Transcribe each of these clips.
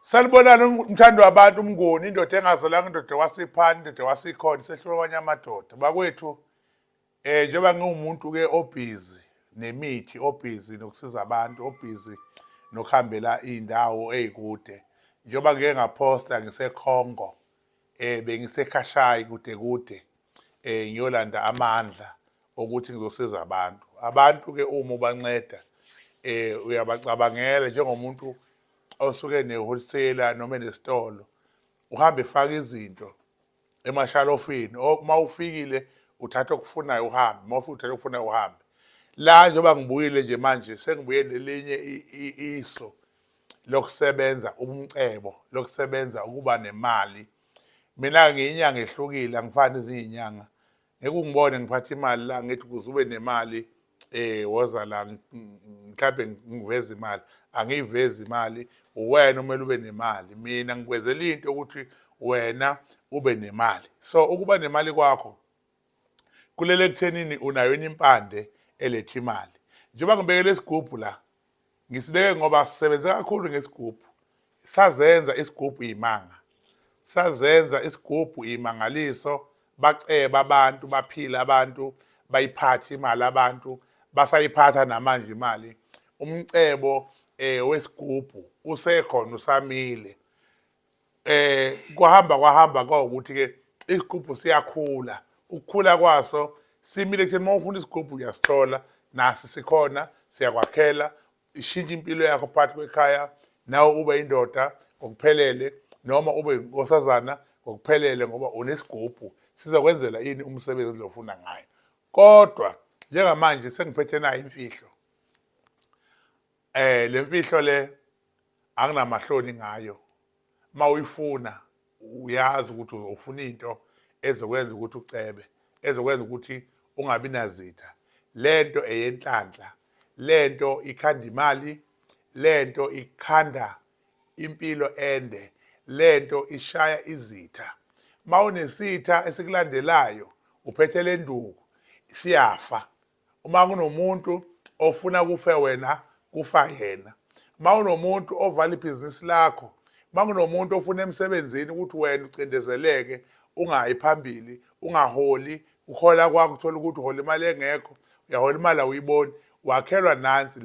Sanibonani umthando wabantu umngoni indoda engazalanga indoda wasiphani indoda wasikhona sehlulwa kwanye amadoda bakwethu njengoba ngiwumuntu ke obusy nemithi obusy nokusiza abantu obusy nokuhambela indawo ezikude njengoba ngeke ngaphosta ngise-Congo bengisekhashayi kude ngiyolanda amandla ukuthi ngizosiza abantu ke uma ubanceda uyabacabangela njengomuntu osuke ne-wholesaler noma nesitolo uhambe efaka izinto emashalofini uma ufikile uthatha okufunayo uhambe uma ufika uthatha okufunayo uhambe la njengoba ngibuyile nje manje sengibuye nelinye iso lokusebenza umcebo lokusebenza ukuba nemali mina ngiyinyanga ehlukile angifani izinyanga ngeke ungibone ngiphatha imali la ngithi kuze ube nemali woza la mhlawumbe ngiveza imali angiyivezi imali uwena umele ube nemali mina ngikwezela into ukuthi wena ube nemali so ukuba nemali kwakho kulele kuthenini unayo impande eletha imali njengoba ngibekele isigubhu la ngisibeke ngoba sisebenze kakhulu ngesigubhu sazenza isigubhu imanga sazenza isigubhu imangaliso baceba abantu baphila abantu bayiphatha imali abantu basayiphatha namanje imali umcebo wesigubhu usekhona usamile kwahamba kwawukuthi ke isigubhu siyakhula ukukhula kwaso simile kutheni uma ufuna isigubhu uyasithola nasi sikhona siyakwakhela ishintsha impilo yakho phakathi kwekhaya nawe ube indoda ngokuphelele noma ube inkosazana ngokuphelele ngoba unesigubhu sizokwenzela ini umsebenzi ozofuna ngayo kodwa njengamanje sengiphethe nayo imfihlo le mfihlo le anginamahloni ngayo mawuyifuna uyazi ukuthi ufuna into ezokwenza ukuthi ucebe ezokwenza ukuthi ungabi nazitha lento eyenhlanhla lento ikhanda imali lento ikhanda impilo ende lento ishaya izitha mawunesitha esikulandelayo uphethe lenduku siyafa uma kunomuntu ofuna kufe wena kufa yena mawunomuntu ovala ibhizinisi lakho makunomuntu ofuna emsebenzini ukuthi wena ucindezeleke ungayi phambili ungaholi uhola kwakho uthola ukuthi uhola imali engekho uyahola imali awuyiboni wakhelwa nansi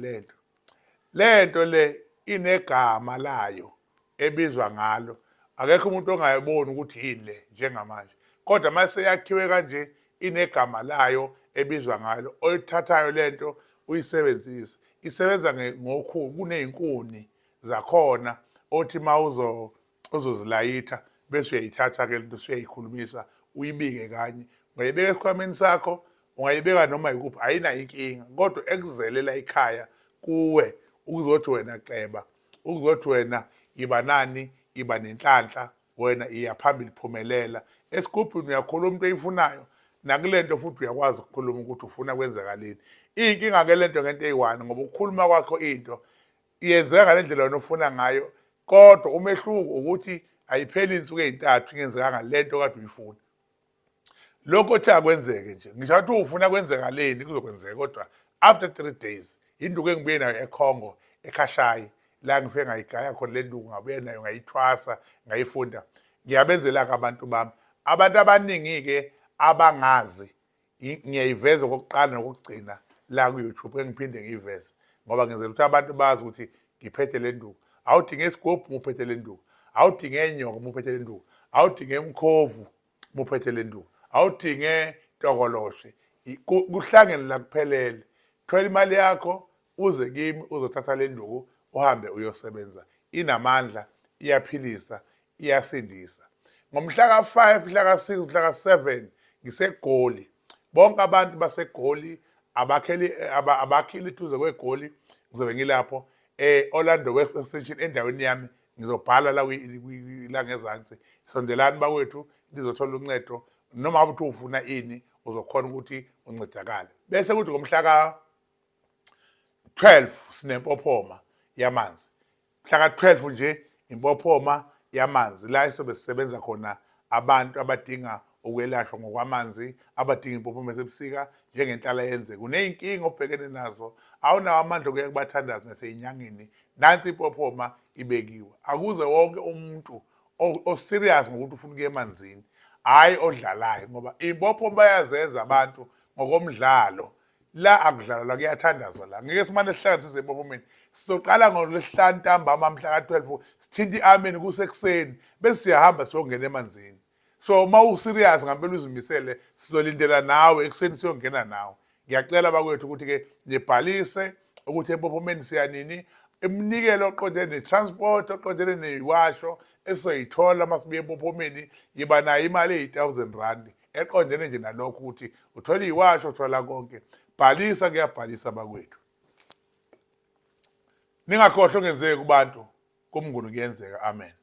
lento le inegama layo ebizwa ngalo akekho umuntu ongayiboni ukuthi yini le njengamanje kodwa mase yakhiwe kanje inegama layo ebizwa ngalo oyithathayo lento uyisebenzise isebenza ngokhulu kunezinkuni zakhona othi uzozilayitha bese uyayithatha ke lento usuyayikhulumisa uyibike kanye ungayibeka esikhwameni sakho ungayibeka noma yikuphi ayina inkinga kodwa ekuzelela ekhaya kuwe ukuzothi wena ceba ukuzothi wena iba nani iba nenhlanhla wena iyaphambili phumelela esigubhini uyakhuluma into oyifunayo nakulento futhi uyakwazi ukukhuluma ukuthi ufuna kwenzakaleni inkinga ke lento ngento eyiwani ngoba ukukhuluma kwakho into iyenzeka ngalendlela wena ofuna ngayo kodwa umehluko ukuthi ayipheli insuku ezintathu ingenzekanga lento kade uyifuna lokho othi akwenzeke nje ngisho ukuthi ufuna kwenzakaleni kuzokwenzeka kodwa after 3 days induku engibuye nayo eCongo ekhashayi la ngifike ngayigaya khona le nduku ngabuye nayo ngayithwasa ngayifunda ngiyabenzela abantu bami abantu abaningi ke abangazi ngiyayiveza okokuqala nokugcina la ku-YouTube engiphinde ngiyiveze ngoba ngenzela ukuthi abantu bazi ukuthi ngiphethe le nduku awudinge isigubhu uphethe le nduku awudinge enyoka uphethe le nduku awudinge umkhovu uphethe le nduku awudinge tokoloshe kuhlangene la kuphelele thola imali yakho uze kimi uzothatha le nduku uhambe uyosebenza inamandla iyaphilisa iyasindisa ngomhla ka5 mhla ka6 mhla ka7 ngiseGoli bonke abantu baseGoli abakhili ituze kweGoli ngizobe ngilapho Orlando West Extension endaweni yami ngizobhala la ngezansi sondelani bakwethu nizothola uncedo noma ukuthi ufuna ini uzokhona ukuthi uncedakale bese kuthi ngomhla ka12 sinempophoma yamanzi mhla ka12 nje impophoma yamanzi la isobe sisebenza khona abantu abadinga ukwelashwa ngokwamanzi abadinga impophoma esebusika njengenhlala yenze kuneyinkinga obhekene nazo awunawo amandla okuya kubathandazi naseyinyangeni nansi ipophoma ibekiwe. Akuze wonke umuntu oserious ngokuthi ufuna ukuya emanzini, hayi odlalayo, ngoba ipophoma bayazenza abantu ngokomdlalo. La akudlalwa kuyathandazwa la. Ngeke simane sihlanganise epophomeni. Sizoqala ngoLwesihlanu ntambama mhla ka-12 sithinta i-amen kusekuseni bese siyahamba siyongena emanzini. So uma userious ngempela uzimisele sizolindela nawe ekuseni siyongena nawe. Ngiyacela bakwethu ukuthi-ke nibhalise ukuthi epophomeni siyanini, iminikelo oqondene ne-transport, oqondene neyiwasho esizoyithola uma sibuya epophomeni yiba nayo imali eyi-R1,000 eqondene nje nalokho ukuthi uthola iyiwasho, uthola konke. Bhalisa, kuyabhalisa bakwethu. Ningakhohlwa ongenzeki kubantu, kumnguni kuyenzeka. Amen.